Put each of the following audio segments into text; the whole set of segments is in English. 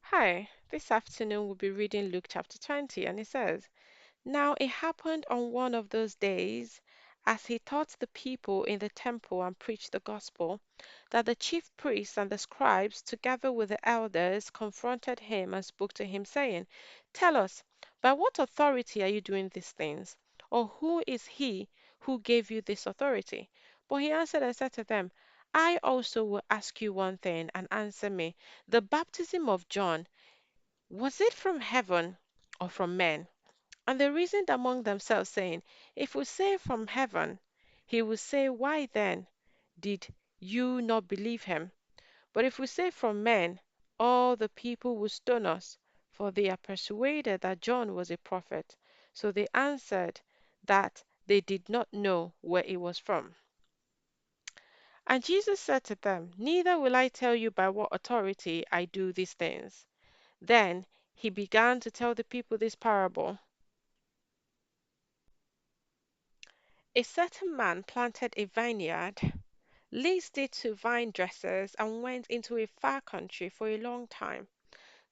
Hi, this afternoon we'll be reading Luke chapter 20, and it says, Now it happened on one of those days, as he taught the people in the temple and preached the gospel, that the chief priests and the scribes, together with the elders, confronted him and spoke to him, saying, Tell us, by what authority are you doing these things? Or who is he who gave you this authority? But he answered and said to them, I also will ask you one thing, and answer me. The baptism of John, was it from heaven or from men? And they reasoned among themselves, saying, If we say from heaven, he will say, Why then did you not believe him? But if we say from men, all the people will stone us, for they are persuaded that John was a prophet. So they answered that they did not know where it was from. And Jesus said to them, Neither will I tell you by what authority I do these things. Then he began to tell the people this parable. A certain man planted a vineyard, leased it to vine dressers, and went into a far country for a long time.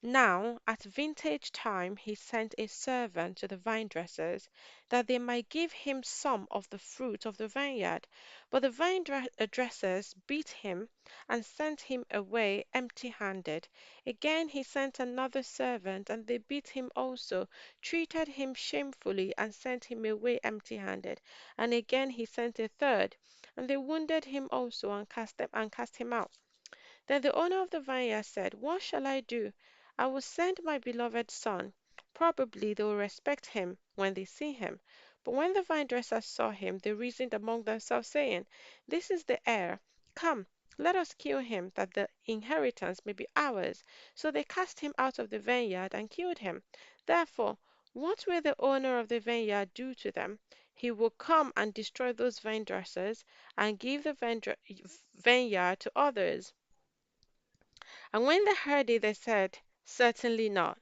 Now, at vintage time, he sent a servant to the vine dressers, that they might give him some of the fruit of the vineyard. But the dressers beat him and sent him away empty handed. Again he sent another servant, and they beat him also, treated him shamefully, and sent him away empty handed. And again he sent a third, and they wounded him also, and cast him out. Then the owner of the vineyard said, What shall I do? I will send my beloved son. Probably they will respect him when they see him. But when the vine dressers saw him, they reasoned among themselves, saying, This is the heir. Come, let us kill him, that the inheritance may be ours. So they cast him out of the vineyard and killed him. Therefore, what will the owner of the vineyard do to them? He will come and destroy those vine dressers and give the vineyard to others. And when they heard it, they said, Certainly not.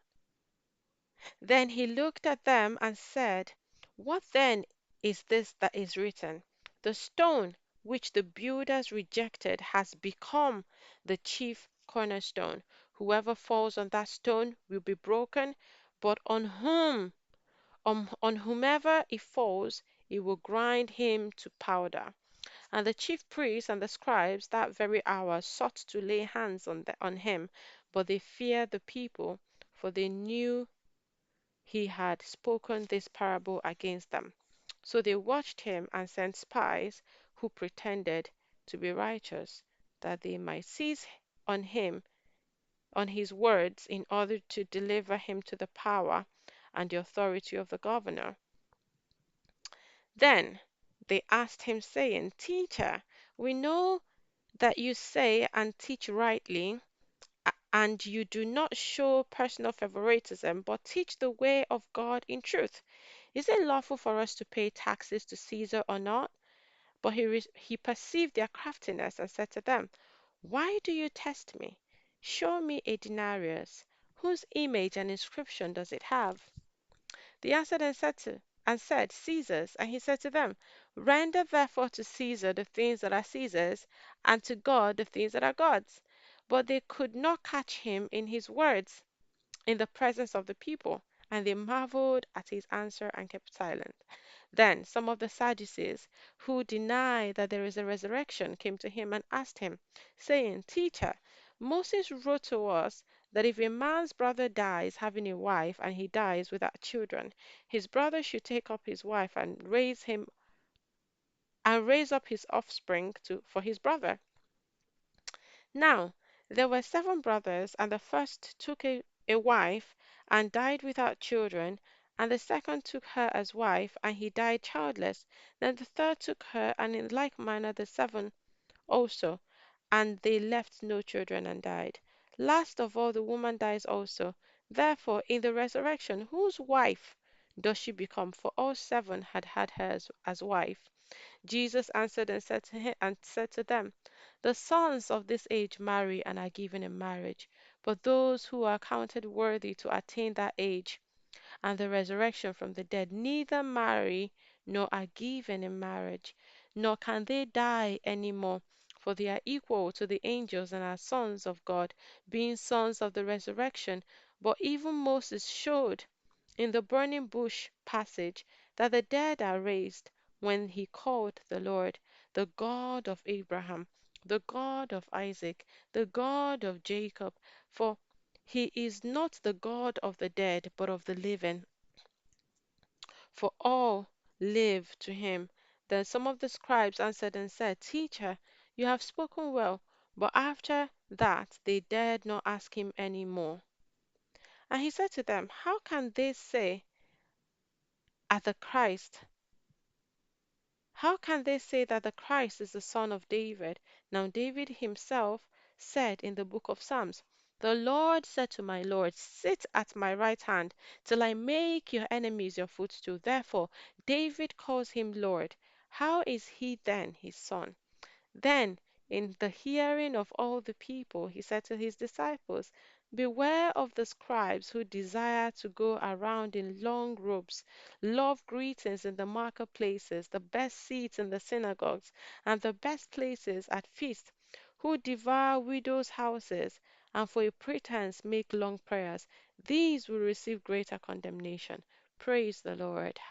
Then he looked at them and said, What then is this that is written? The stone which the builders rejected has become the chief cornerstone. Whoever falls on that stone will be broken, but on whomever it falls, it will grind him to powder. And the chief priests and the scribes that very hour sought to lay hands on him, but they feared the people, for they knew he had spoken this parable against them. So they watched him and sent spies who pretended to be righteous, that they might seize on him on his words in order to deliver him to the power and the authority of the governor. Then they asked him, saying, Teacher, we know that you say and teach rightly, and you do not show personal favoritism, but teach the way of God in truth. Is it lawful for us to pay taxes to Caesar or not? But he perceived their craftiness and said to them, Why do you test me? Show me a denarius. Whose image and inscription does it have? They answered and said, Caesar's. And he said to them, Render therefore to Caesar the things that are Caesar's, and to God the things that are God's. But they could not catch him in his words in the presence of the people, and they marveled at his answer and kept silent. Then some of the Sadducees, who deny that there is a resurrection, came to him and asked him, saying, Teacher, Moses wrote to us that if a man's brother dies having a wife, and he dies without children, his brother should take up his wife and raise up his offspring for his brother. Now there were 7 brothers, and the first took a wife and died without children, and the second took her as wife, and he died childless. Then the third took her, and in like manner the 7 also, and they left no children and died. Last of all, the woman dies also. Therefore, in the resurrection, whose wife does she become? For all 7 had had her as wife. Jesus answered and said to them, The sons of this age marry and are given in marriage, but those who are counted worthy to attain that age and the resurrection from the dead neither marry nor are given in marriage, nor can they die any more. for they are equal to the angels and are sons of God, being sons of the resurrection. But even Moses showed in the burning bush passage that the dead are raised when he called the Lord, the God of Abraham, the God of Isaac, the God of Jacob, for he is not the God of the dead, but of the living, for all live to him. Then some of the scribes answered and said, Teacher, you have spoken well. But after that they dared not ask him any more. And he said to them, How can they say at the Christ? How can they say that the Christ is the son of David? Now David himself said in the book of Psalms, The Lord said to my Lord, Sit at my right hand till I make your enemies your footstool. Therefore, David calls him Lord. How is he then his son? Then, in the hearing of all the people, he said to his disciples, Beware of the scribes who desire to go around in long robes, love greetings in the marketplaces, the best seats in the synagogues, and the best places at feasts, who devour widows' houses, and for a pretense make long prayers. These will receive greater condemnation. Praise the Lord.